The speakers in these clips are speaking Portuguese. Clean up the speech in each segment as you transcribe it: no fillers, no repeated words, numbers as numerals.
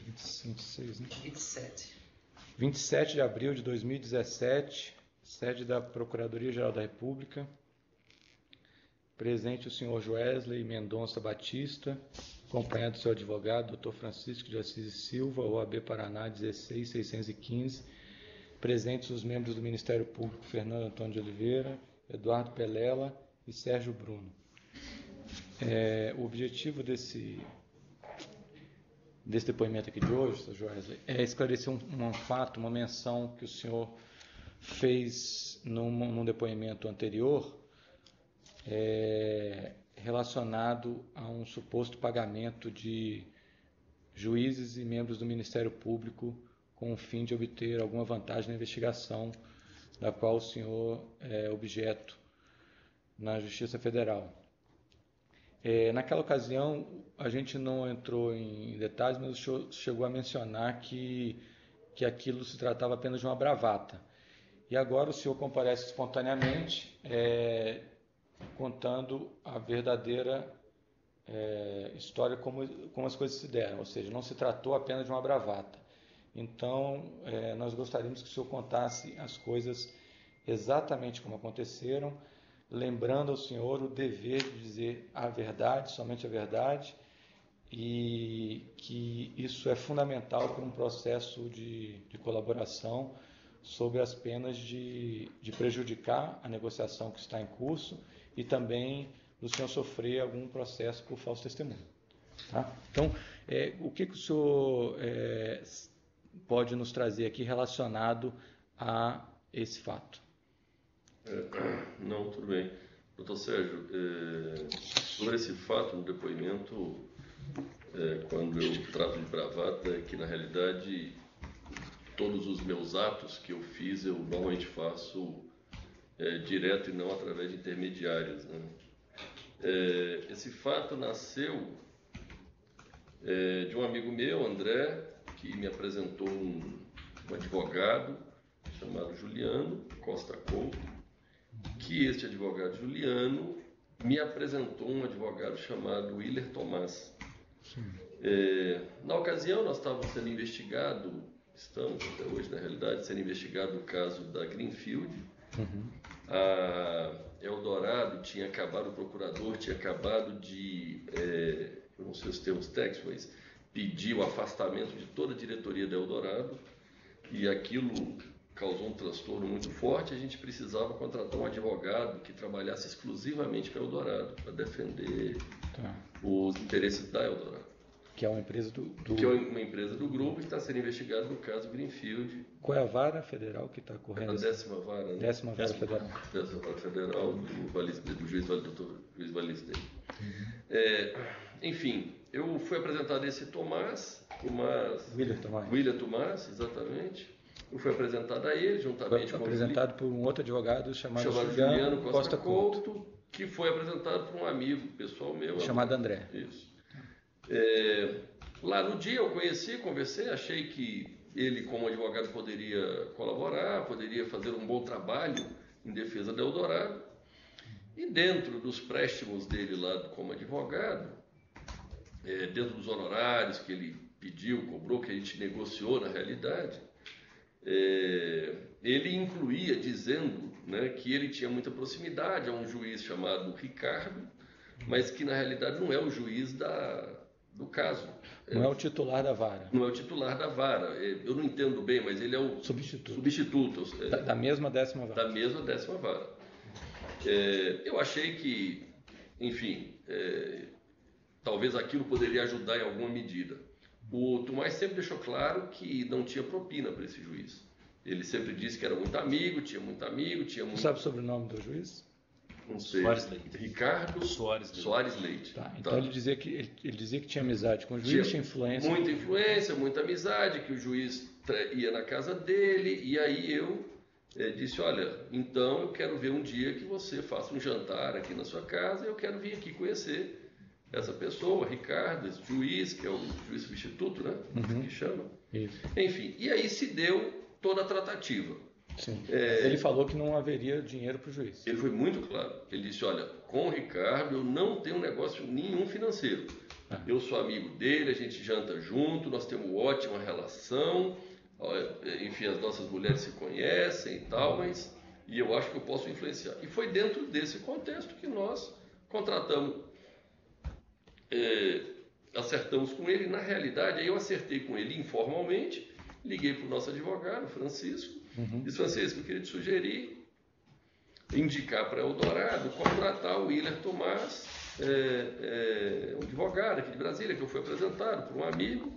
26, né? 27. 27 de abril de 2017, sede da Procuradoria-Geral da República. Presente o senhor Joesley Mendonça Batista, acompanhado do seu advogado, Dr. Francisco de Assis e Silva, OAB Paraná 16615. Presentes os membros do Ministério Público, Fernando Antônio de Oliveira, Eduardo Pelela e Sérgio Bruno. O objetivo desse depoimento aqui de hoje, Sr. Joesley, é esclarecer um fato, uma menção que o senhor fez num depoimento anterior, relacionado a um suposto pagamento de juízes e membros do Ministério Público com o fim de obter alguma vantagem na investigação da qual o senhor é objeto na Justiça Federal. Naquela ocasião, a gente não entrou em detalhes, mas o senhor chegou a mencionar que aquilo se tratava apenas de uma bravata. E agora o senhor comparece espontaneamente, contando a verdadeira história como as coisas se deram, ou seja, não se tratou apenas de uma bravata. Então, nós gostaríamos que o senhor contasse as coisas exatamente como aconteceram, lembrando ao senhor o dever de dizer a verdade, somente a verdade, e que isso é fundamental para um processo de colaboração sob as penas de prejudicar a negociação que está em curso e também do senhor sofrer algum processo por falso testemunho. Tá? Então, o que o senhor pode nos trazer aqui relacionado a esse fato? Não, tudo bem. Doutor Sérgio, sobre esse fato no depoimento, quando eu trato de bravata, é que na realidade todos os meus atos que eu fiz, eu normalmente faço direto e não através de intermediários, né? Esse fato nasceu de um amigo meu, André, que me apresentou um advogado chamado Juliano Costa Couto, que este advogado Juliano me apresentou um advogado chamado Willer Tomás. Na ocasião, nós estávamos sendo investigados, estamos até hoje, na realidade, sendo investigado o caso da Greenfield. A Eldorado tinha acabado, o procurador tinha acabado de, eu não sei os termos técnicos, mas pediu o afastamento de toda a diretoria da Eldorado, e aquilo causou um transtorno muito forte. A gente precisava contratar um advogado que trabalhasse exclusivamente para a Eldorado, para defender os interesses da Eldorado. Que é uma empresa Que é uma empresa do grupo que está sendo investigado no caso Greenfield. Qual é a vara federal que está correndo? A 10ª vara, né? 10ª vara federal. 10ª vara federal do juiz Valisney. Enfim, eu fui apresentado esse Willer Tomás, exatamente. Eu fui apresentado a ele, juntamente com apresentado por um outro advogado chamado Juliano Costa Couto, que foi apresentado por um amigo pessoal meu. Chamado André. Isso. Lá no dia eu conheci, conversei, achei que ele como advogado poderia colaborar, poderia fazer um bom trabalho em defesa da Eldorado. E dentro dos préstimos dele lá como advogado, dentro dos honorários que ele pediu, cobrou, que a gente negociou na realidade, ele incluía dizendo, né, que ele tinha muita proximidade a um juiz chamado Ricardo, mas que na realidade não é o juiz do caso. Não é o titular da vara. Não é o titular da vara. Eu não entendo bem, mas ele é o substituto. Da mesma 10ª vara. Da mesma 10ª vara. Eu achei que, enfim, talvez aquilo poderia ajudar em alguma medida. O Tomás sempre deixou claro que não tinha propina para esse juiz. Ele sempre disse que era muito amigo, tinha muito... Você sabe sobre o nome do juiz? Não sei. Soares Leite. Ricardo Soares Leite. Então ele dizia que tinha amizade com o juiz, tinha influência. Muita influência, muita amizade, que o juiz ia na casa dele, e aí eu disse, olha, então eu quero ver um dia que você faça um jantar aqui na sua casa, e eu quero vir aqui conhecer essa pessoa, Ricardo, esse juiz, que é o juiz substituto, né? Que chama. Isso. Enfim, e aí se deu toda a tratativa. Sim. Ele falou que não haveria dinheiro para o juiz. Ele foi muito claro. Ele disse, olha, com o Ricardo eu não tenho negócio nenhum financeiro. Eu sou amigo dele, a gente janta junto, nós temos ótima relação, enfim, as nossas mulheres se conhecem e tal, e eu acho que eu posso influenciar. E foi dentro desse contexto que nós contratamos, acertamos com ele. Na realidade, aí eu acertei com ele informalmente, liguei para o nosso advogado, Francisco, disse: Francisco, eu queria te sugerir indicar para Eldorado contratar o Willer Tomás, um advogado aqui de Brasília, que eu fui apresentado por um amigo,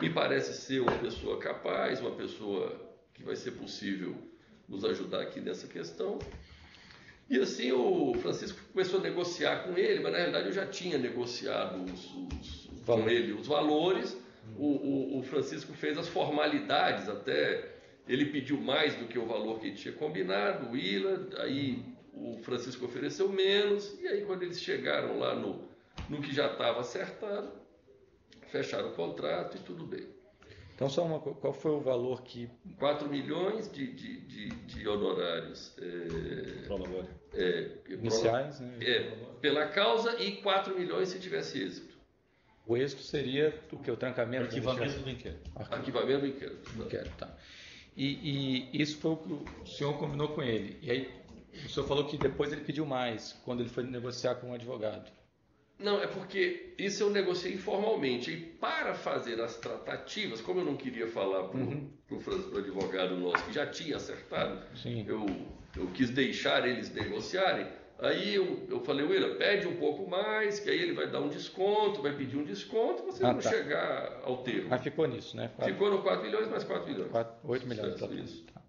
me parece ser uma pessoa capaz, uma pessoa que vai ser possível nos ajudar aqui nessa questão. E assim o Francisco começou a negociar com ele, mas na realidade eu já tinha negociado com ele os valores. O Francisco fez as formalidades, até ele pediu mais do que o valor que ele tinha combinado, o Willer, aí o Francisco ofereceu menos, e aí quando eles chegaram lá no que já estava acertado, fecharam o contrato e tudo bem. Então, qual foi o valor que... 4 milhões de honorários iniciais, né? Pela causa, e 4 milhões se tivesse êxito. O êxito seria o que? O trancamento? Arquivamento do inquérito. Arquivamento do inquérito. Tá. E isso foi o que o senhor combinou com ele. E aí o senhor falou que depois ele pediu mais, quando ele foi negociar com um advogado. Não, é porque isso eu negociei informalmente. E para fazer as tratativas, como eu não queria falar para o advogado nosso que já tinha acertado, eu quis deixar eles negociarem. Aí eu falei: Willer, pede um pouco mais, que aí ele vai dar um desconto, vai pedir um desconto, vocês vão chegar ao termo. Mas ficou nisso, né? Ficou no 4 milhões mais 4 milhões. 8 milhões. Isso. Tá.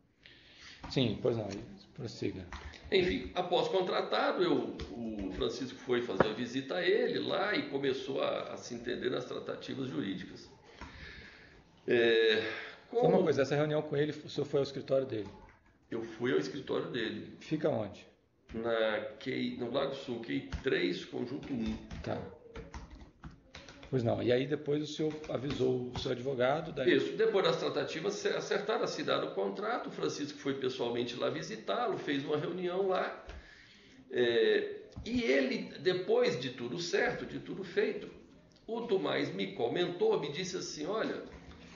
Sim, pois não, prossiga. Enfim, após contratado, o Francisco foi fazer a visita a ele lá e começou a se entender nas tratativas jurídicas. Só uma coisa, essa reunião com ele, o senhor foi ao escritório dele? Eu fui ao escritório dele. Fica onde? No Lago Sul, QI 3, conjunto 1. Tá. Pois não, e aí depois o senhor avisou o seu advogado? Daí... Isso, depois das tratativas acertaram, assinaram o contrato, o Francisco foi pessoalmente lá visitá-lo, fez uma reunião lá, e ele, depois de tudo certo, de tudo feito, o Tomás me comentou, me disse assim: olha,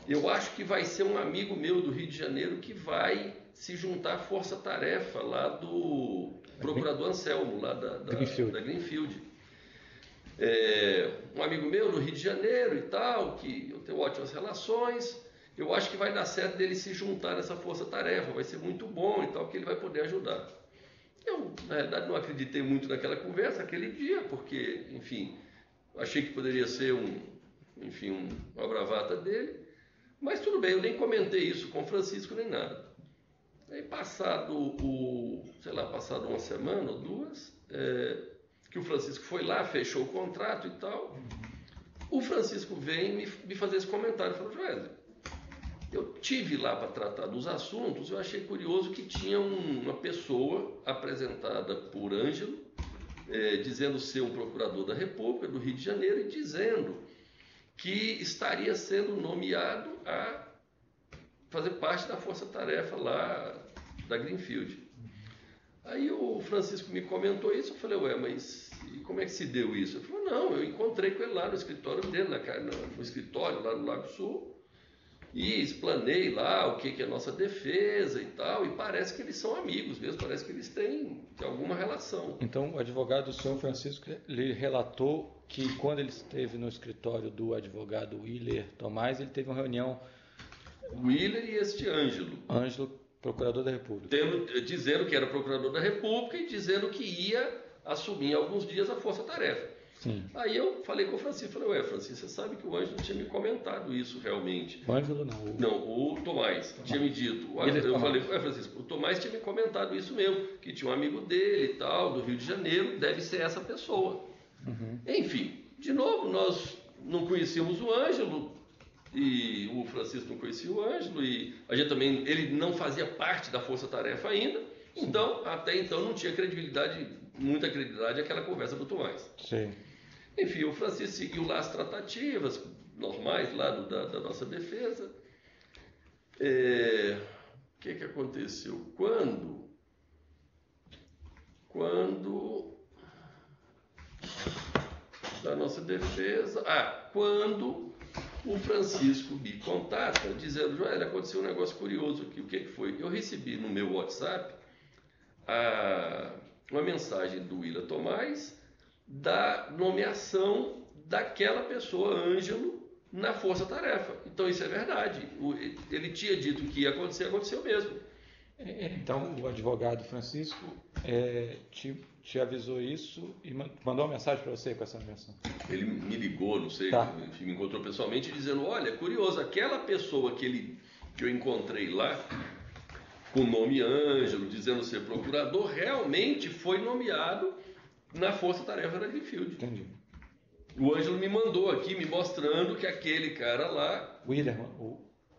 eu acho que vai ser um amigo meu do Rio de Janeiro que vai se juntar à força-tarefa lá do procurador Anselmo, lá da Greenfield. Um amigo meu do Rio de Janeiro e tal, que eu tenho ótimas relações, eu acho que vai dar certo dele se juntar nessa força-tarefa, vai ser muito bom e tal, que ele vai poder ajudar. Eu, na realidade, não acreditei muito naquela conversa, aquele dia, porque, enfim, achei que poderia ser uma bravata dele, mas tudo bem, eu nem comentei isso com o Francisco nem nada. Aí passado uma semana ou duas, que o Francisco foi lá, fechou o contrato e tal, o Francisco vem me fazer esse comentário, falou: Joel, eu tive lá para tratar dos assuntos, eu achei curioso que tinha uma pessoa apresentada por Ângelo, dizendo ser um procurador da República do Rio de Janeiro e dizendo que estaria sendo nomeado a fazer parte da força-tarefa lá da Greenfield. Aí o Francisco me comentou isso, eu falei: ué, mas como é que se deu isso? Ele falou: não, eu encontrei com ele lá no escritório dele, no escritório lá no Lago Sul, e explanei lá o que é a nossa defesa e tal, e parece que eles são amigos mesmo, parece que eles têm alguma relação. Então o advogado do senhor Francisco lhe relatou que quando ele esteve no escritório do advogado Willer Tomás, ele teve uma reunião... Willer e este Ângelo, procurador da República. Dizendo que era procurador da República e dizendo que ia assumir em alguns dias a força-tarefa. Sim. Aí eu falei com o Francisco, falei: ué, Francisco, você sabe que o Ângelo tinha me comentado isso realmente. O Ângelo não. Não, o Tomás tinha me dito. Eu falei: ué, Francisco, o Tomás tinha me comentado isso mesmo, que tinha um amigo dele e tal, do Rio de Janeiro, deve ser essa pessoa. Enfim, de novo, nós não conhecíamos o Ângelo, e o Francisco não conhecia o Ângelo, e a gente também, ele não fazia parte da força-tarefa ainda, então, até então não tinha muita credibilidade aquela conversa do Tomás. Sim. Enfim, o Francisco seguiu lá as tratativas normais lá da nossa defesa. O que aconteceu? Quando da nossa defesa. Quando o Francisco me contata, dizendo, Joel, aconteceu um negócio curioso aqui. O que foi? Eu recebi no meu WhatsApp uma mensagem do Willa Tomás da nomeação daquela pessoa, Ângelo, na Força Tarefa. Então isso é verdade. Ele tinha dito que ia acontecer, aconteceu mesmo. Então o advogado Francisco te avisou isso e mandou uma mensagem para você com essa menção? Ele me ligou, não sei, me encontrou pessoalmente dizendo, olha, curioso, aquela pessoa que eu encontrei lá, com o nome Ângelo, dizendo ser procurador, realmente foi nomeado na Força Tarefa da Greenfield. Entendi. O Ângelo me mandou aqui, me mostrando que aquele cara lá...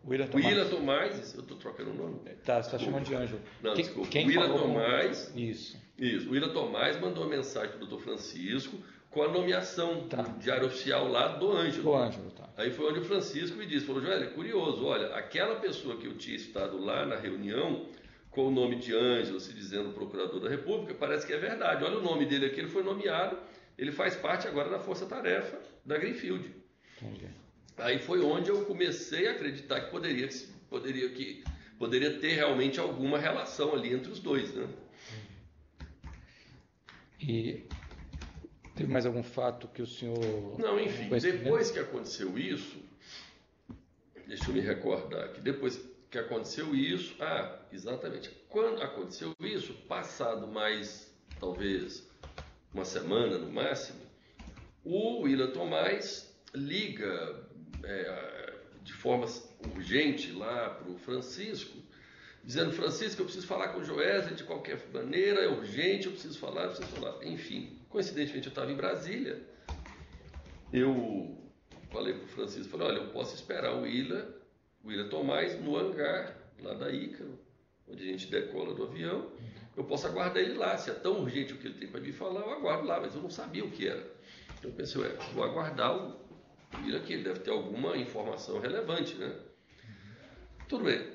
Willa Tomás, eu estou trocando o nome. Tá, você está chamando de Ângelo. Não, desculpa. Quem Willa Tomás. Isso. O Willa Tomás mandou uma mensagem para o Dr. Francisco com a nomeação do diário oficial lá do Ângelo. Do Ângelo, tá. Aí foi onde o Francisco me disse, falou, Joel, é curioso, olha, aquela pessoa que eu tinha estado lá na reunião com o nome de Ângelo, se dizendo procurador da República, parece que é verdade. Olha o nome dele aqui, ele foi nomeado, ele faz parte agora da Força Tarefa da Greenfield. Entendi. Aí foi onde eu comecei a acreditar que poderia ter realmente alguma relação ali entre os dois, né? E teve mais algum fato que o senhor... Não, enfim, depois que aconteceu isso, deixa eu me recordar aqui, depois que aconteceu isso, exatamente, quando aconteceu isso, passado mais, talvez, uma semana no máximo, o Willa Tomás liga de forma urgente lá para o Francisco, dizendo, Francisco, eu preciso falar com o Joesley de qualquer maneira, é urgente, eu preciso falar. Enfim, coincidentemente eu estava em Brasília, eu falei para o Francisco, falei, olha, eu posso esperar o Willa Tomás no hangar lá da Ícaro, onde a gente decola do avião, eu posso aguardar ele lá, se é tão urgente o que ele tem para me falar, eu aguardo lá, mas eu não sabia o que era. Então eu pensei, vou aguardar o Willa aqui, ele deve ter alguma informação relevante, né? Tudo bem.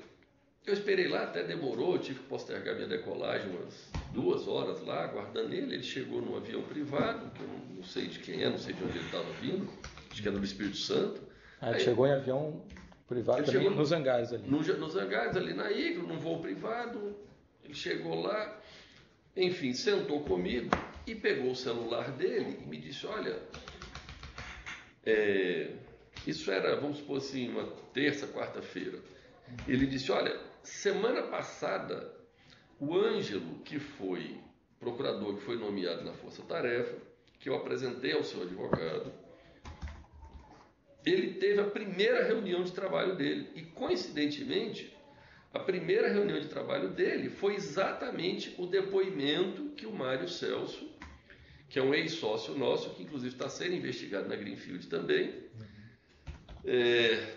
Eu esperei lá, até demorou, tive que postergar minha decolagem umas 2 horas lá, aguardando ele. Ele chegou num avião privado, que eu não sei de quem é, não sei de onde ele estava vindo, acho que era do Espírito Santo. Ele chegou em avião privado também, nos hangares ali. Nos hangares ali na Igro, num voo privado. Ele chegou lá, enfim, sentou comigo e pegou o celular dele e me disse, olha, isso era, vamos supor assim, uma terça, quarta-feira. Ele disse, olha, semana passada, o Ângelo, que foi procurador, que foi nomeado na Força Tarefa, que eu apresentei ao seu advogado, ele teve a primeira reunião de trabalho dele. E, coincidentemente, a primeira reunião de trabalho dele foi exatamente o depoimento que o Mário Celso, que é um ex-sócio nosso, que inclusive está sendo investigado na Greenfield também,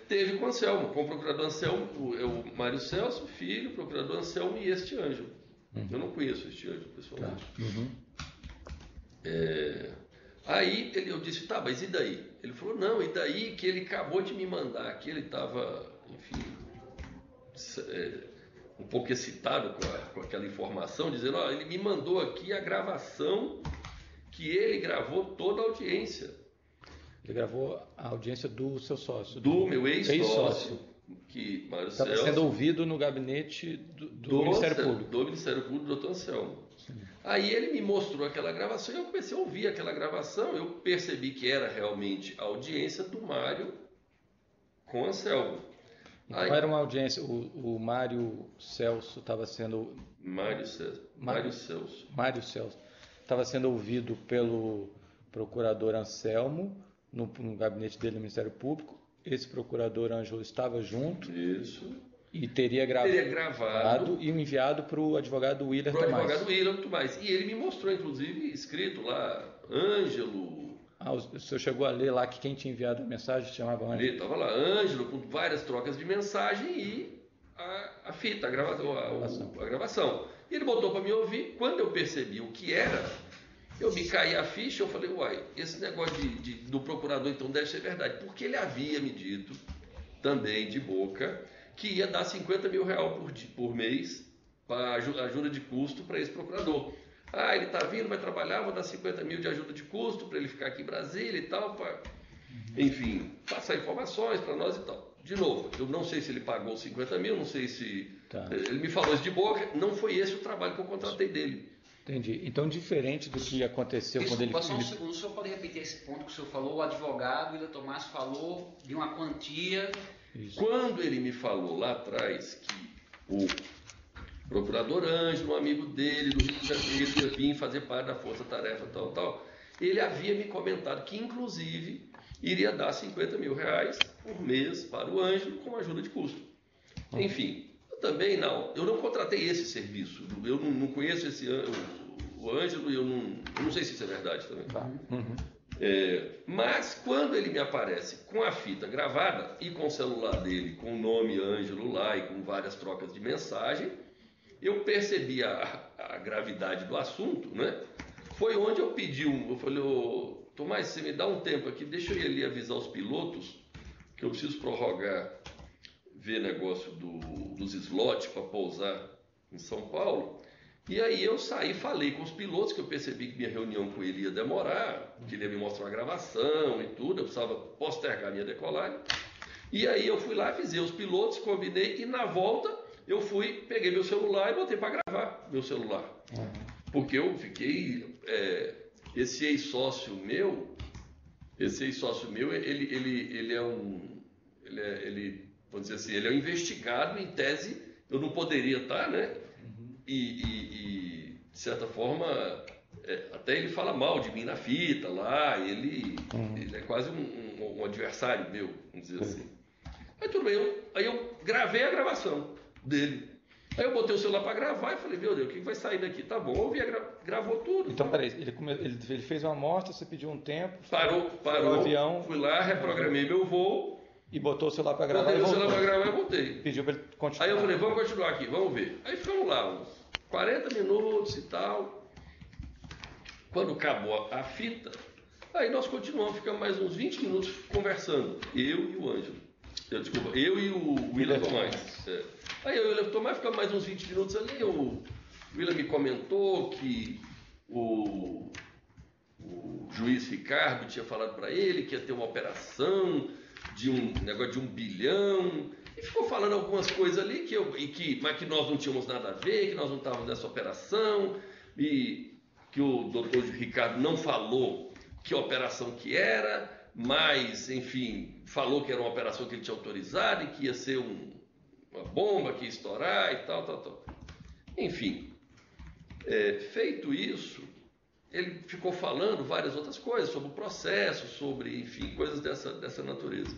teve com o Anselmo, com o procurador Anselmo, o Mário Celso, filho, o procurador Anselmo e este Ângelo. Eu não conheço este Ângelo pessoalmente. Aí eu disse, tá, mas e daí? Ele falou, não, e daí que ele acabou de me mandar, que ele estava, enfim, um pouco excitado com aquela informação, dizendo, ele me mandou aqui a gravação que ele gravou toda a audiência. Ele gravou a audiência do seu sócio. Do meu ex-sócio. Que Mário Celso estava sendo ouvido no gabinete do Ministério Público. Do Ministério Público, do Dr. Anselmo. Sim. Aí ele me mostrou aquela gravação e eu comecei a ouvir aquela gravação. Eu percebi que era realmente a audiência do Mário com Anselmo. Então era uma audiência, o Mário Celso estava sendo... Mário Celso. Estava sendo ouvido pelo procurador Anselmo, no gabinete dele no Ministério Público. Esse procurador Ângelo estava junto. Isso. E teria gravado e enviado para o advogado Willa Tomás. Para o advogado Willa Tomás. E ele me mostrou, inclusive, escrito lá, Ângelo. O senhor chegou a ler lá que quem tinha enviado a mensagem se chamava Ângelo? Estava lá, Ângelo, com várias trocas de mensagem e a fita, a gravação. E ele botou para me ouvir. Quando eu percebi o que era, eu me caí a ficha, eu falei, esse negócio do procurador então deve ser verdade. Porque ele havia me dito, também de boca, que ia dar R$50 mil por mês para ajuda de custo para esse procurador. Ah, ele está vindo, vai trabalhar, vou dar 50 mil de ajuda de custo para ele ficar aqui em Brasília e tal, enfim, passar informações para nós e tal. De novo, eu não sei se ele pagou 50 mil, não sei se... Ele me falou isso de boca, não foi esse o trabalho que eu contratei dele. Entendi. Então, diferente do que aconteceu quando ele... Só um segundo, o senhor pode repetir esse ponto que o senhor falou? O advogado, Willian Tomás, falou de uma quantia... Isso. Quando ele me falou lá atrás que o procurador Ângelo, um amigo dele, do Rio de Janeiro, ia vir fazer parte da força-tarefa, tal, ele havia me comentado que, inclusive, iria dar 50 mil reais por mês para o Ângelo com ajuda de custo. Enfim, eu não contratei esse serviço, eu não conheço o Ângelo e eu não sei se isso é verdade também. Mas quando ele me aparece com a fita gravada e com o celular dele, com o nome Ângelo lá e com várias trocas de mensagem, eu percebi a gravidade do assunto, né? Foi onde eu pedi eu falei, Tomás, você me dá um tempo aqui, deixa eu ir ali avisar os pilotos que eu preciso prorrogar, ver negócio dos slots para pousar em São Paulo. E aí eu saí, falei com os pilotos, que eu percebi que minha reunião com ele ia demorar, que ele ia me mostrar uma gravação e tudo, eu precisava postergar minha decolagem. E aí eu fui lá, avisei os pilotos, combinei, e na volta eu peguei meu celular e botei para gravar meu celular. Porque eu fiquei... esse ex-sócio meu, ele é um... vamos dizer assim, ele é um investigado, em tese, eu não poderia estar, né? E de certa forma, até ele fala mal de mim na fita lá, ele é quase um adversário meu, vamos dizer assim. Aí tudo bem, aí eu gravei a gravação dele. Aí eu botei o celular para gravar e falei, meu Deus, o que vai sair daqui? Tá bom, ouvi, gravou tudo. Então, peraí, ele fez uma amostra, você pediu um tempo... Parou o avião, fui lá, reprogramei meu voo... E botou o celular para gravar. Botei o celular para gravar e voltei. Pediu para ele continuar. Aí eu falei, vamos continuar aqui, vamos ver. Aí ficamos lá, uns 40 minutos e tal. Quando acabou a fita, aí nós continuamos, ficamos mais uns 20 minutos conversando. Eu e o Ângelo. Eu e o Willian Tomás. Aí eu e o Willian Tomás ficamos mais uns 20 minutos ali. O Willian me comentou que o juiz Ricardo tinha falado para ele que ia ter uma operação de um negócio de 1 bilhão, e ficou falando algumas coisas ali mas que nós não tínhamos nada a ver, que nós não estávamos nessa operação, e que o doutor Ricardo não falou que operação que era, mas, enfim, falou que era uma operação que ele tinha autorizado e que ia ser uma bomba que ia estourar e tal. Enfim, feito isso, ele ficou falando várias outras coisas, sobre o processo, sobre, enfim, coisas dessa natureza.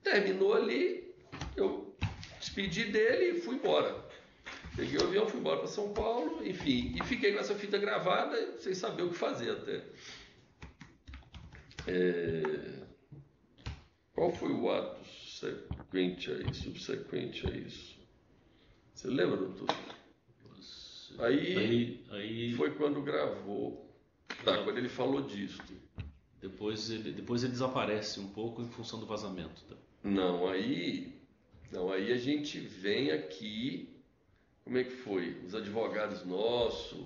Terminou ali, eu despedi dele e fui embora. Peguei o avião, fui embora para São Paulo, enfim, e fiquei com essa fita gravada, sem saber o que fazer até. Qual foi o ato subsequente a isso? Você lembra, doutor? Aí foi quando gravou. Quando ele falou disso. Depois ele desaparece um pouco em função do vazamento. Tá? Não, aí a gente vem aqui. Como é que foi? Os advogados nossos,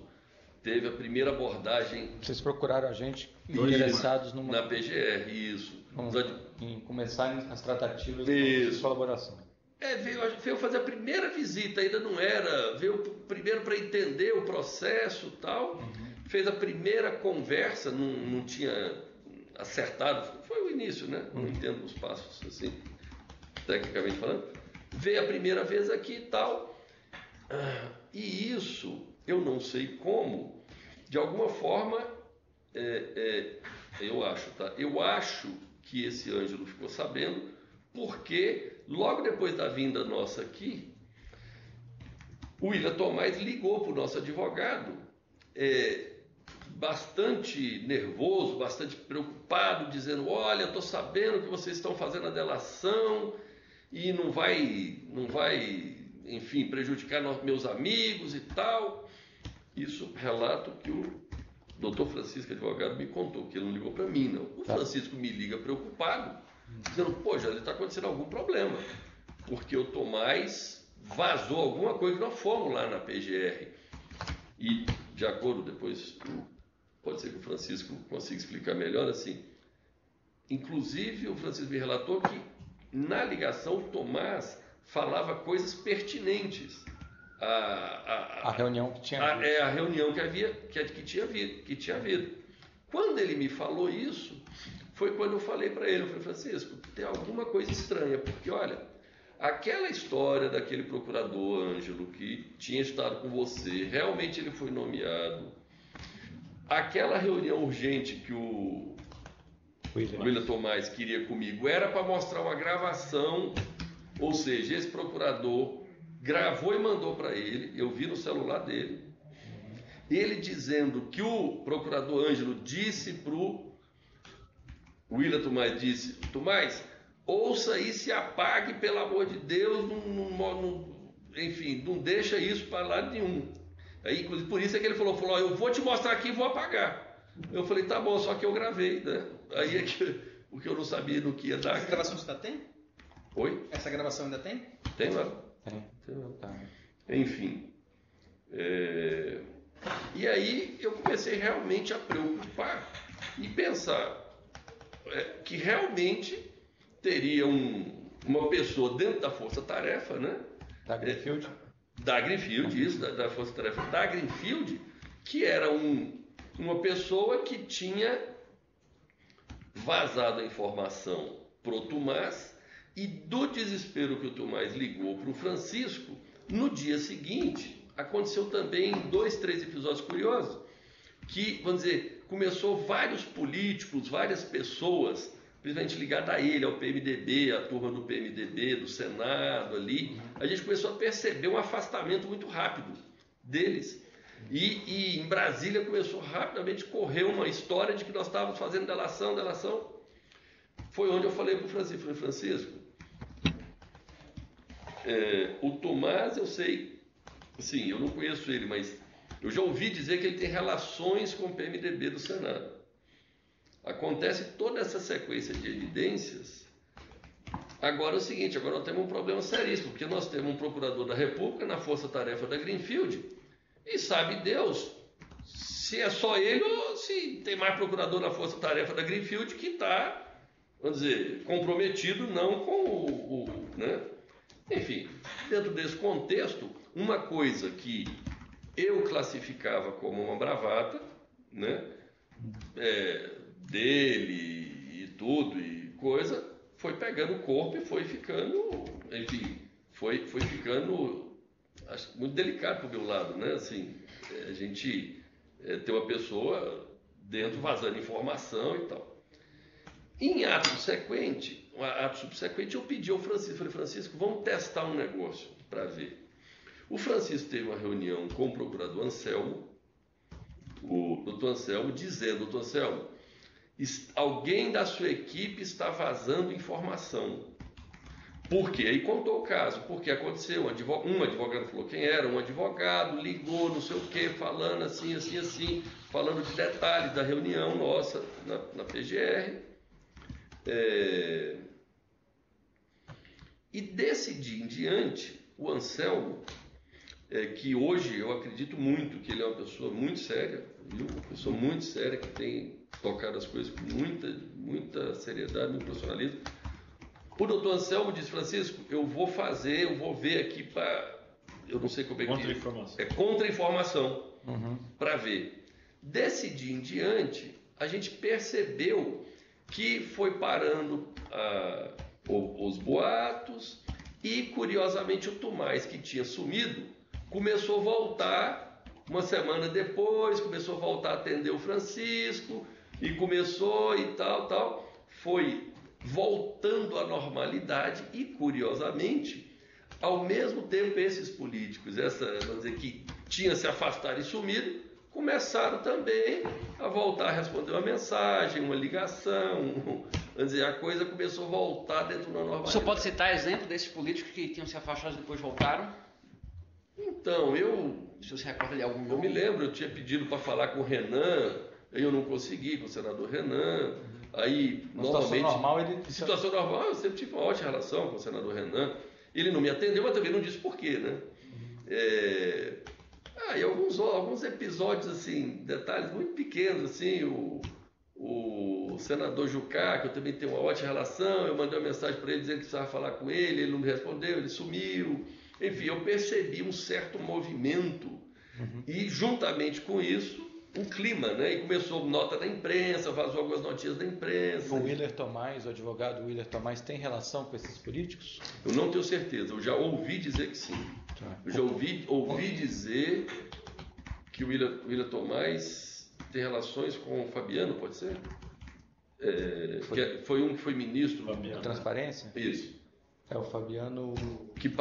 teve a primeira abordagem. Vocês procuraram a gente interessados na PGR, isso. Em começar as tratativas de colaboração. Veio fazer a primeira visita, ainda não era, veio primeiro para entender o processo e tal. Fez a primeira conversa, não tinha acertado, foi o início, né? Não entendo os passos assim, tecnicamente falando. Veio a primeira vez aqui e tal, e isso, eu não sei como, de alguma forma, eu acho que esse Ângelo ficou sabendo, porque logo depois da vinda nossa aqui, o Willian Tomás ligou para o nosso advogado, bastante nervoso, bastante preocupado, dizendo, olha, estou sabendo que vocês estão fazendo a delação e não vai, enfim, prejudicar meus amigos e tal. Isso relato que o doutor Francisco, advogado, me contou, que ele não ligou para mim, não. O Francisco me liga preocupado, dizendo, pô, já está acontecendo algum problema, porque o Tomás vazou alguma coisa que nós fomos lá na PGR. E de acordo, depois pode ser que o Francisco consiga explicar melhor, assim. Inclusive, o Francisco me relatou que na ligação o Tomás falava coisas pertinentes a reunião que tinha havido. A reunião que tinha havido. Quando ele me falou isso, foi quando eu falei para ele, eu falei, Francisco, tem alguma coisa estranha, porque olha, aquela história daquele procurador Ângelo que tinha estado com você, realmente ele foi nomeado. Aquela reunião urgente que o William Tomás queria comigo era para mostrar uma gravação, ou seja, esse procurador gravou e mandou para ele, eu vi no celular dele, ele dizendo que o procurador Ângelo disse para o William Tomás, disse, Tomás, ouça isso e apague, pelo amor de Deus, enfim, não deixa isso para lado nenhum. Aí, inclusive, por isso é que ele falou, eu vou te mostrar aqui e vou apagar. Eu falei, tá bom, só que eu gravei, né? Aí é que, porque eu não sabia no que ia dar. Essa gravação você ainda tem? Oi? Essa gravação ainda tem? Tem lá. Tem. Tá. Enfim. E aí eu comecei realmente a preocupar e pensar que realmente teria uma pessoa dentro da força-tarefa, né? Da Greenfield? Da Greenfield, isso, da força-tarefa da Greenfield, que era uma pessoa que tinha vazado a informação para o Tomás e do desespero que o Tomás ligou para o Francisco, no dia seguinte, aconteceu também 2, 3 episódios curiosos, que, vamos dizer, começou vários políticos, várias pessoas, principalmente ligadas a ele, ao PMDB, a turma do PMDB, do Senado ali, a gente começou a perceber um afastamento muito rápido deles. E em Brasília começou rapidamente a correr uma história de que nós estávamos fazendo delação. Foi onde eu falei para o Francisco, Francisco, o Tomás eu sei, sim, eu não conheço ele, mas eu já ouvi dizer que ele tem relações com o PMDB do Senado. Acontece toda essa sequência de evidências. Agora é o seguinte, agora nós temos um problema seríssimo, porque nós temos um procurador da República na força-tarefa da Greenfield e sabe Deus se é só ele ou se tem mais procurador na força-tarefa da Greenfield que está, vamos dizer, comprometido não com né? Enfim, dentro desse contexto, uma coisa que eu classificava como uma bravata, né? Dele e tudo e coisa, foi pegando o corpo e foi ficando, enfim, foi ficando, acho, muito delicado pro meu lado, né? Assim, a gente tem uma pessoa dentro vazando informação e tal. Em ato subsequente, eu pedi ao Francisco, falei, Francisco, vamos testar um negócio para ver. O Francisco teve uma reunião com o procurador Anselmo, o doutor Anselmo, dizendo, doutor Anselmo, alguém da sua equipe está vazando informação. Por quê? Aí contou o caso, porque aconteceu, um advogado falou quem era, um advogado ligou, não sei o quê, falando assim, falando de detalhes da reunião nossa na PGR. E desse dia em diante, o Anselmo, que hoje eu acredito muito que ele é uma pessoa muito séria, viu? Uma pessoa muito séria que tem tocado as coisas com muita seriedade, muito profissionalismo. O doutor Anselmo disse, Francisco, eu vou ver aqui para, eu não sei como é que Contra-informação. Contra-informação, para ver. Desse dia em diante, a gente percebeu que foi parando os boatos e, curiosamente, o Tomás, que tinha sumido, começou a voltar, uma semana depois, começou a voltar a atender o Francisco, e começou e tal, foi voltando à normalidade e, curiosamente, ao mesmo tempo esses políticos, vamos dizer, que tinham se afastado e sumido, começaram também a voltar a responder uma mensagem, uma ligação, vamos dizer, a coisa começou a voltar dentro da normalidade. O senhor pode citar exemplo desses políticos que tinham se afastado e depois voltaram? Então, O senhor se recorda de algum nome? Eu me lembro, eu tinha pedido para falar com o Renan, aí eu não consegui, com o senador Renan, aí normalmente... Situação normal, eu sempre tive uma ótima relação com o senador Renan, ele não me atendeu, mas também não disse por quê, né? E alguns episódios, assim, detalhes muito pequenos, assim, o senador Jucá, que eu também tenho uma ótima relação, eu mandei uma mensagem para ele dizendo que precisava falar com ele não me respondeu, ele sumiu. Enfim, eu percebi um certo movimento e, juntamente com isso, um clima, né? E começou nota da imprensa, vazou algumas notícias da imprensa. O Willer Tomás, o advogado Willer Tomás, tem relação com esses políticos? Eu não tenho certeza, eu já ouvi dizer que sim. Eu já ouvi dizer que o Willer Tomás tem relações com o Fabiano, pode ser? Foi um que foi ministro da Transparência? Isso. É o Fabiano... Que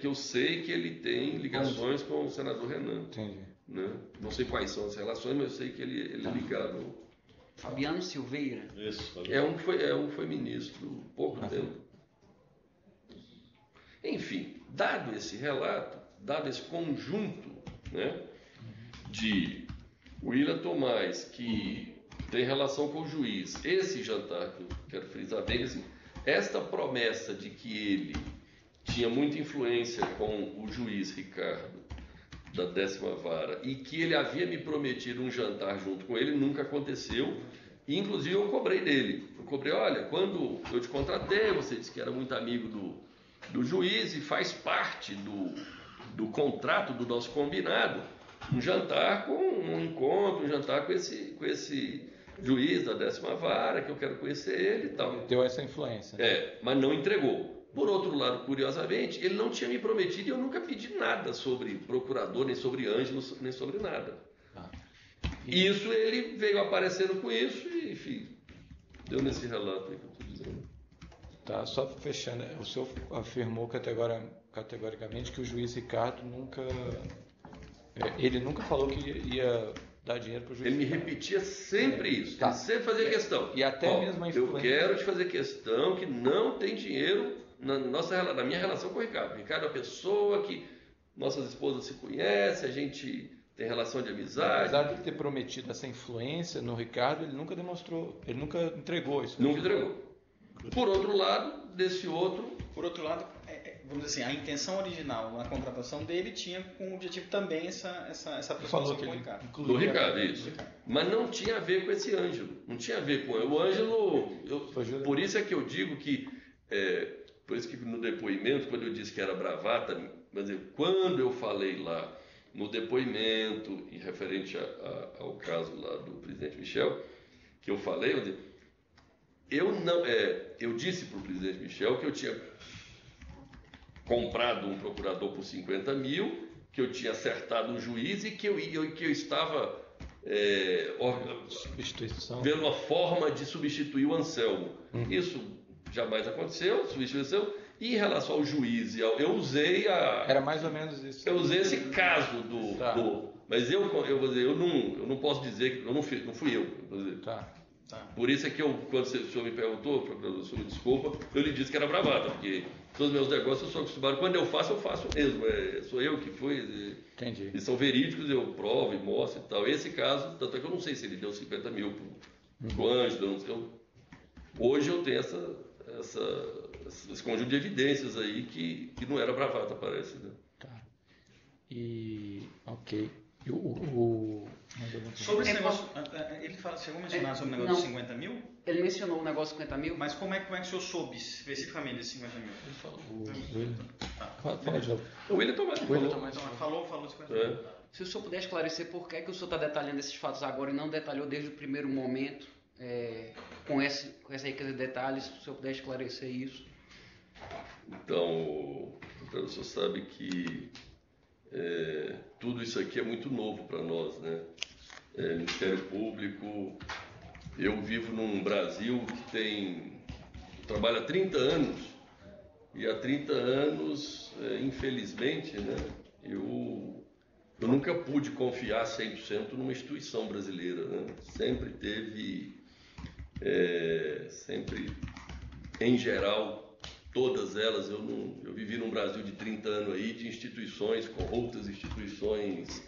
eu sei que ele tem ligações com o senador Renan. Entendi. Né? Não sei quais são as relações, mas eu sei que ele é ligado. Fabiano Silveira. Isso, Fabiano. Um foi ministro pouco tempo. Enfim, dado esse relato, dado esse conjunto, né, de Willer Tomás, que tem relação com o juiz, esse jantar que eu quero frisar bem, assim, esta promessa de que ele tinha muita influência com o juiz Ricardo da 10ª Vara e que ele havia me prometido um jantar junto com ele, nunca aconteceu. E, inclusive, eu cobrei dele. Eu cobrei, olha, quando eu te contratei, você disse que era muito amigo do juiz e faz parte do contrato, do nosso combinado, um jantar com um encontro, um jantar com esse juiz da 10ª Vara, que eu quero conhecer ele e tal. Deu essa influência. Né? Mas não entregou. Por outro lado, curiosamente, ele não tinha me prometido e eu nunca pedi nada sobre procurador, nem sobre Ângelo, nem sobre nada. E isso ele veio aparecendo com isso e, enfim, deu nesse relato aí que eu estou dizendo. Tá, só fechando, o senhor afirmou categoricamente que o juiz Ricardo ele nunca falou que ia dar dinheiro para o juiz. Ele me repetia sempre isso, ele sempre fazia questão. E até mesmo a influência. Eu quero te fazer questão que não tem dinheiro na minha relação com o Ricardo. O Ricardo é uma pessoa que nossas esposas se conhecem, a gente tem relação de amizade. Apesar de ter prometido essa influência no Ricardo, ele nunca demonstrou, ele nunca entregou isso. Nunca entregou. Por outro lado, vamos dizer assim, a intenção original na contratação dele tinha como objetivo também essa aproximação com o Ricardo. Do Ricardo, isso. Mas não tinha a ver com esse Ângelo. Não tinha a ver com o Ângelo. Por isso é que eu digo que, por isso que no depoimento, quando eu disse que era bravata, mas quando eu falei lá no depoimento, em referente ao caso lá do presidente Michel, que eu falei, eu disse para o presidente Michel que eu tinha comprado um procurador por 50 mil, que eu tinha acertado um juiz e que eu estava vendo uma forma de substituir o Anselmo. Isso jamais aconteceu, substituiu o Anselmo. E em relação ao juiz, eu usei Era mais ou menos isso. Eu usei esse caso mas eu vou dizer, eu não posso dizer que não fui eu. Vou dizer. Tá. Por isso é que quando o senhor me perguntou, professor, me desculpa, eu lhe disse que era bravata, porque todos os meus negócios eu sou acostumado. Quando eu faço mesmo. Sou eu que fui. Entendi. E são verídicos, eu provo e mostro e tal. Esse caso, tanto é que eu não sei se ele deu 50 mil pro Ângelo, não sei. Hoje eu tenho esse conjunto de evidências aí que não era bravata, parece. Né? Tá. Ok. Sobre esse negócio, ele chegou a mencionar sobre o negócio de 50 mil? Ele mencionou o negócio de 50 mil. Mas como é que o senhor soube especificamente desses 50 mil? Ele falou. Fala de novo. O William Tomás falou 50 mil. Se o senhor puder esclarecer por que o senhor está detalhando esses fatos agora e não detalhou desde o primeiro momento, com essa riqueza de detalhes, se o senhor puder esclarecer isso. Então, o senhor sabe que tudo isso aqui é muito novo para nós, né? Ministério Público, eu vivo num Brasil que trabalha há 30 anos e há 30 anos, infelizmente, né, eu nunca pude confiar 100% numa instituição brasileira, né? Sempre teve, em geral, todas elas, eu vivi num Brasil de 30 anos aí, de instituições, corruptas instituições,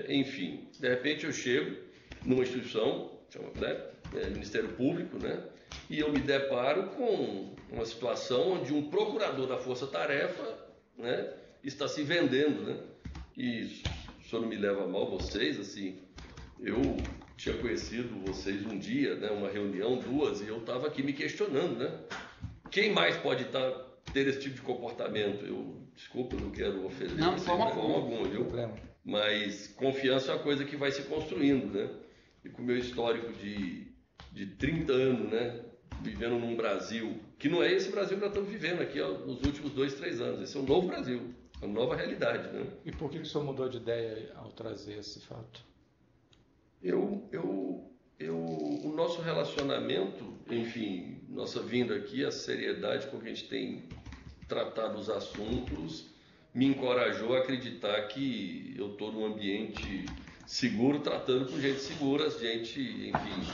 enfim. De repente eu chego numa instituição, chama, Ministério Público, né? E eu me deparo com uma situação onde um procurador da Força Tarefa, né, está se vendendo, né? E o senhor não me leva a mal, vocês, assim, eu tinha conhecido vocês um dia, né, uma reunião, duas, e eu estava aqui me questionando, né? Quem mais pode ter esse tipo de comportamento? Desculpa, eu não quero ofender Não, de vocês forma de forma alguma, viu? Problema. Mas confiança é uma coisa que vai se construindo, né? E com o meu histórico de 30 anos, né? Vivendo num Brasil, que não é esse Brasil que nós estamos vivendo aqui ó, nos últimos 2, 3 anos. Esse é um novo Brasil, uma nova realidade, né? E por que o senhor mudou de ideia ao trazer esse fato? O nosso relacionamento, enfim, nossa vinda aqui, a seriedade com que a gente tem tratado os assuntos, me encorajou a acreditar que eu estou num ambiente seguro, tratando com gente segura, gente, enfim.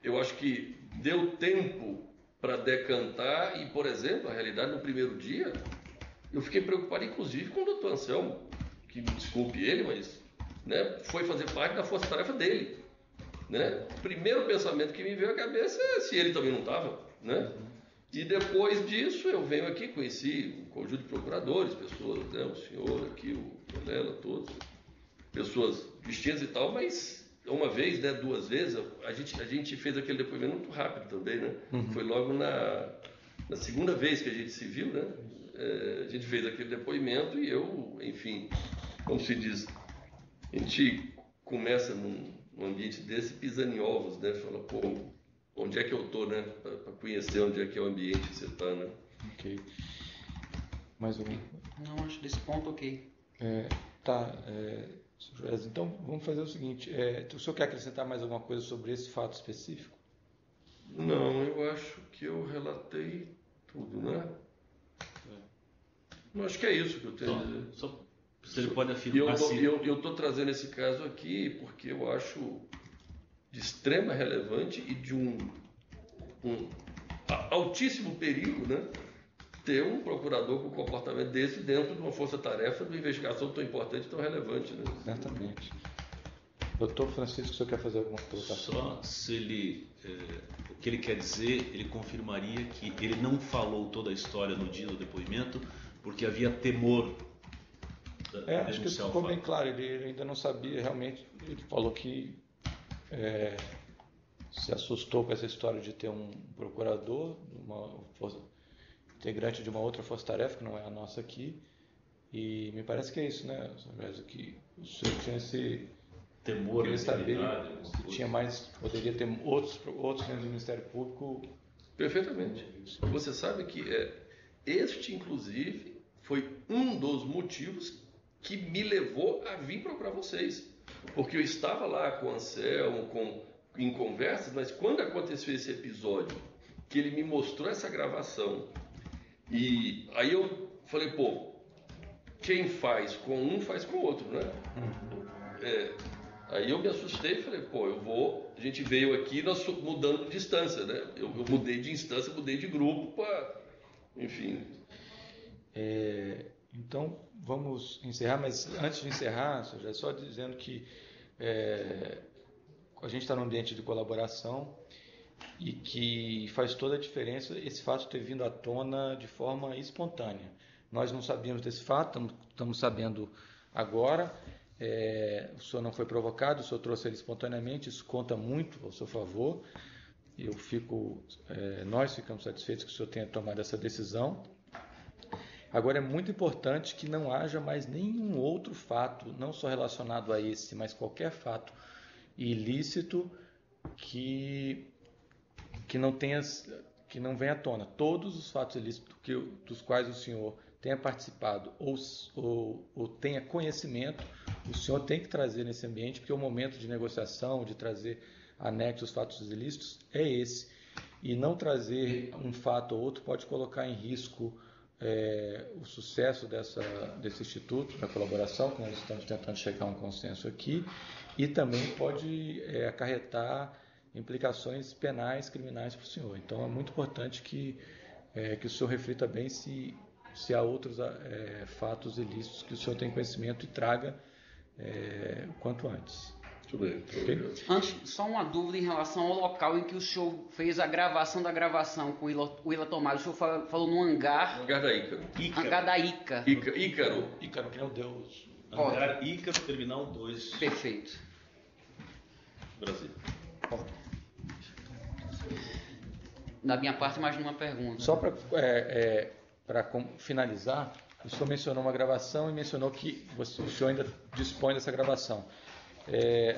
Eu acho que deu tempo para decantar e, por exemplo, a realidade no primeiro dia, eu fiquei preocupado inclusive com o doutor Anselmo, que me desculpe ele, mas né, foi fazer parte da força-tarefa dele. Né? O primeiro pensamento que me veio à cabeça é se ele também não estava. Né? E depois disso eu venho aqui, conheci um conjunto de procuradores, pessoas, né, o senhor aqui, o Colela, todos, pessoas distintas e tal, mas uma vez, né, 2 vezes, a gente fez aquele depoimento muito rápido também, né? Foi logo na segunda vez que a gente se viu, né? A gente fez aquele depoimento e eu, enfim, como se diz, a gente começa num ambiente desse pisando em ovos, né? Fala, pô, onde é que eu tô, né? Para conhecer onde é que é o ambiente que você tá, né? Ok. Mais um? Não, acho desse ponto ok. Então vamos fazer o seguinte, o senhor quer acrescentar mais alguma coisa sobre esse fato específico? Não, eu acho que eu relatei tudo, né? Eu acho que é isso que eu tenho a dizer. Só se ele pode afirmar se... Eu estou trazendo esse caso aqui porque eu acho de extrema relevância e de um altíssimo perigo, né? Ter um procurador com um comportamento desse dentro de uma força-tarefa de uma investigação tão importante e tão relevante, né? Certamente. Doutor Francisco, o senhor quer fazer alguma colocação? Só se ele... o que ele quer dizer, ele confirmaria que ele não falou toda a história no dia do depoimento porque havia temor de acho que ficou bem claro, ele ainda não sabia realmente, ele falou que se assustou com essa história de ter um procurador, integrante de uma outra força-tarefa, que não é a nossa aqui, e me parece que é isso, né, que o senhor tinha esse temor, queria saber se tinha mais, poderia ter outros dentro do Ministério Público. Perfeitamente. Você sabe que este, inclusive, foi um dos motivos que me levou a vir procurar vocês, porque eu estava lá com o Anselmo, em conversas, mas quando aconteceu esse episódio, que ele me mostrou essa gravação, e aí eu falei, pô, quem faz com um faz com o outro, né? Aí eu me assustei e falei, pô, a gente veio aqui nós mudando de distância, né? Eu mudei de instância, mudei de grupo enfim. Então vamos encerrar, mas antes de encerrar, já só dizendo que a gente está num ambiente de colaboração e que faz toda a diferença esse fato ter vindo à tona de forma espontânea. Nós não sabíamos desse fato, estamos sabendo agora. O senhor não foi provocado, o senhor trouxe ele espontaneamente, isso conta muito ao seu favor. Nós ficamos satisfeitos que o senhor tenha tomado essa decisão. Agora é muito importante que não haja mais nenhum outro fato, não só relacionado a esse, mas qualquer fato ilícito que não venha à tona. Todos os fatos ilícitos dos quais o senhor tenha participado ou tenha conhecimento, o senhor tem que trazer nesse ambiente, porque o momento de negociação, de trazer anexos fatos ilícitos é esse. E não trazer um fato ou outro pode colocar em risco o sucesso desse instituto, da colaboração, que nós estamos tentando chegar a um consenso aqui, e também pode acarretar implicações penais, criminais para o senhor. Então é muito importante que o senhor reflita bem se há outros fatos ilícitos que o senhor tem conhecimento e traga o quanto antes. Tudo bem. Ok? Antes, só uma dúvida em relação ao local em que o senhor fez a gravação da gravação com o Willa Tomás. O senhor falou no hangar, Lugar da Ícaro. hangar da Ica. Ícaro. Ícaro, que é o Deus. Hangar Ícaro, Terminal 2, Perfeito. Brasil. Da minha parte, mais uma pergunta. Só para finalizar, o senhor mencionou uma gravação e mencionou que o senhor ainda dispõe dessa gravação.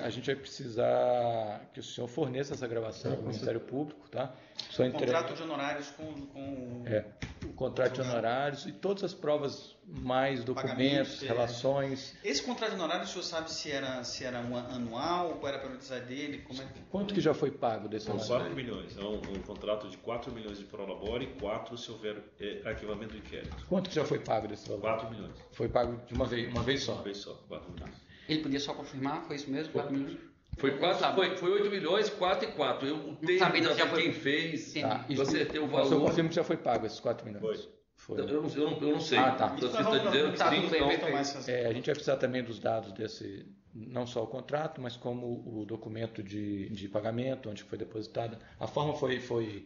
A gente vai precisar que o senhor forneça essa gravação ao Ministério Público, tá? Contrato de honorários com o contrato de honorários e todas as provas, mais documentos, relações. Esse contrato de honorários, o senhor sabe se era um anual, qual era a periodicidade dele? Quanto que já foi pago desse São honorário? 4 milhões. É um contrato de 4 milhões de prolabore e 4 se houver arquivamento do inquérito. Quanto que já foi pago desse valor? 4 milhões. Foi pago de uma vez só? Uma vez só, 4 milhões. Ele podia só confirmar? Foi isso mesmo? 4 milhões? Foi 8 milhões, 4 e 4. O termo sabendo já que já foi foi- quem fez. Tá. Eu acertei o O senhor valor. confirma que já foi pago esses 4 milhões? Foi. Eu não sei. Ah, tá. O Francisco está dizendo que Tá, sim, tudo bem, então. perfeito. A gente vai precisar também dos dados desse, não só o contrato, mas como o documento de pagamento, onde foi depositada. A forma foi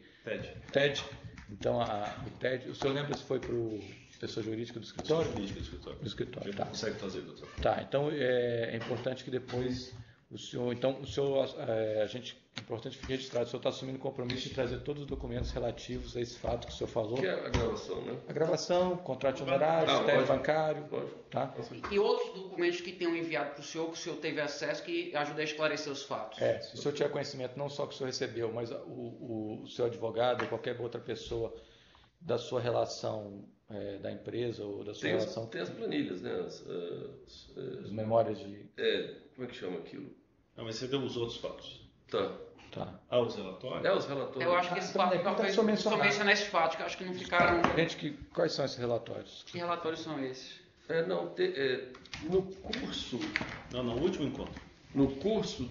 TED. Então, o TED, o senhor lembra se foi para o pessoa jurídica do escritório? Jurídica do escritório. Do escritório, A gente tá. não consegue fazer, doutor. Tá, então é importante que depois é importante ficar registrado, o senhor está assumindo o compromisso de trazer todos os documentos relativos a esse fato que o senhor falou. Que é a gravação, né? A gravação, contrato de honorários, TED lógico. bancário, Lógico. tá? E outros documentos que tenham enviado para o senhor, que o senhor teve acesso, que ajuda a esclarecer os fatos? Se o senhor tiver conhecimento não só que o senhor recebeu, mas o seu advogado ou qualquer outra pessoa da sua relação da empresa ou da sua relação... Tem as planilhas, né? As memórias de... Como é que chama aquilo? Não, mas você deu os outros fatos. Tá. Os relatórios? Os relatórios. Eu acho que esse então, fato então, talvez só só mencionar. mencionar esses fatos, que eu acho que não ficaram... Quais são esses relatórios? Que relatórios são esses? No curso... Não, no último encontro. No curso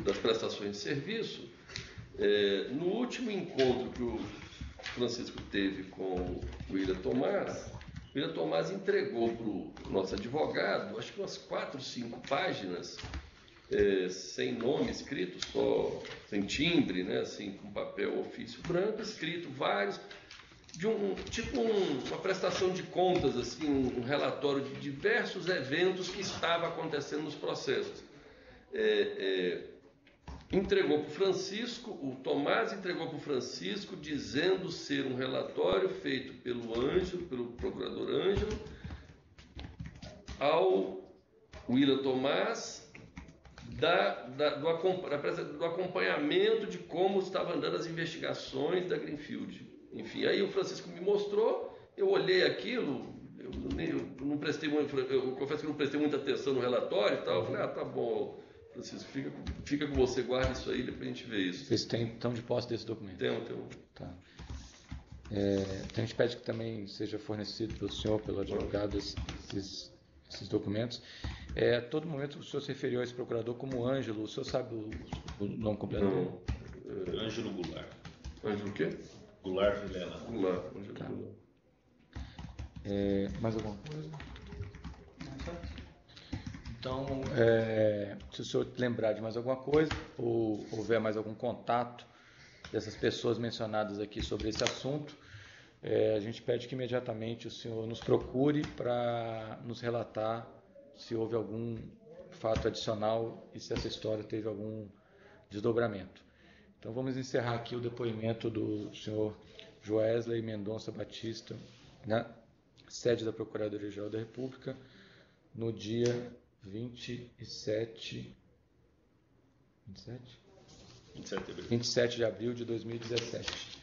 das prestações de serviço, no último encontro que o Francisco teve com o Willa Tomás entregou para o nosso advogado, acho que umas 4, 5 páginas, sem nome escrito, só sem timbre, né, assim, com papel ofício branco, escrito vários, de uma prestação de contas, assim, um relatório de diversos eventos que estavam acontecendo nos processos. Entregou para o Francisco, o Tomás entregou para o Francisco, dizendo ser um relatório feito pelo Ângelo, pelo procurador Ângelo, ao Willa Tomás, do acompanhamento de como estavam andando as investigações da Greenfield. Enfim, aí o Francisco me mostrou, eu olhei aquilo, eu confesso que não prestei muita atenção no relatório e tal, eu falei, tá bom, Francisco, fica com você, guarda isso aí, depois a gente vê isso. Vocês estão de posse desse documento? Tem. Tá. Então a gente pede que também seja fornecido pelo senhor, pelo advogado, esses documentos. A todo momento o senhor se referiu a esse procurador como Ângelo. O senhor sabe o nome completo dele? Ângelo Goulart. Ângelo o quê? Goulart Vilela. Goulart. Ângelo Tá. Goulart. Mais alguma coisa? Então, se o senhor lembrar de mais alguma coisa ou houver mais algum contato dessas pessoas mencionadas aqui sobre esse assunto, a gente pede que imediatamente o senhor nos procure para nos relatar se houve algum fato adicional e se essa história teve algum desdobramento. Então vamos encerrar aqui o depoimento do senhor Joesley Mendonça Batista, na sede da Procuradoria-Geral da República, no dia 27 de abril de 2017.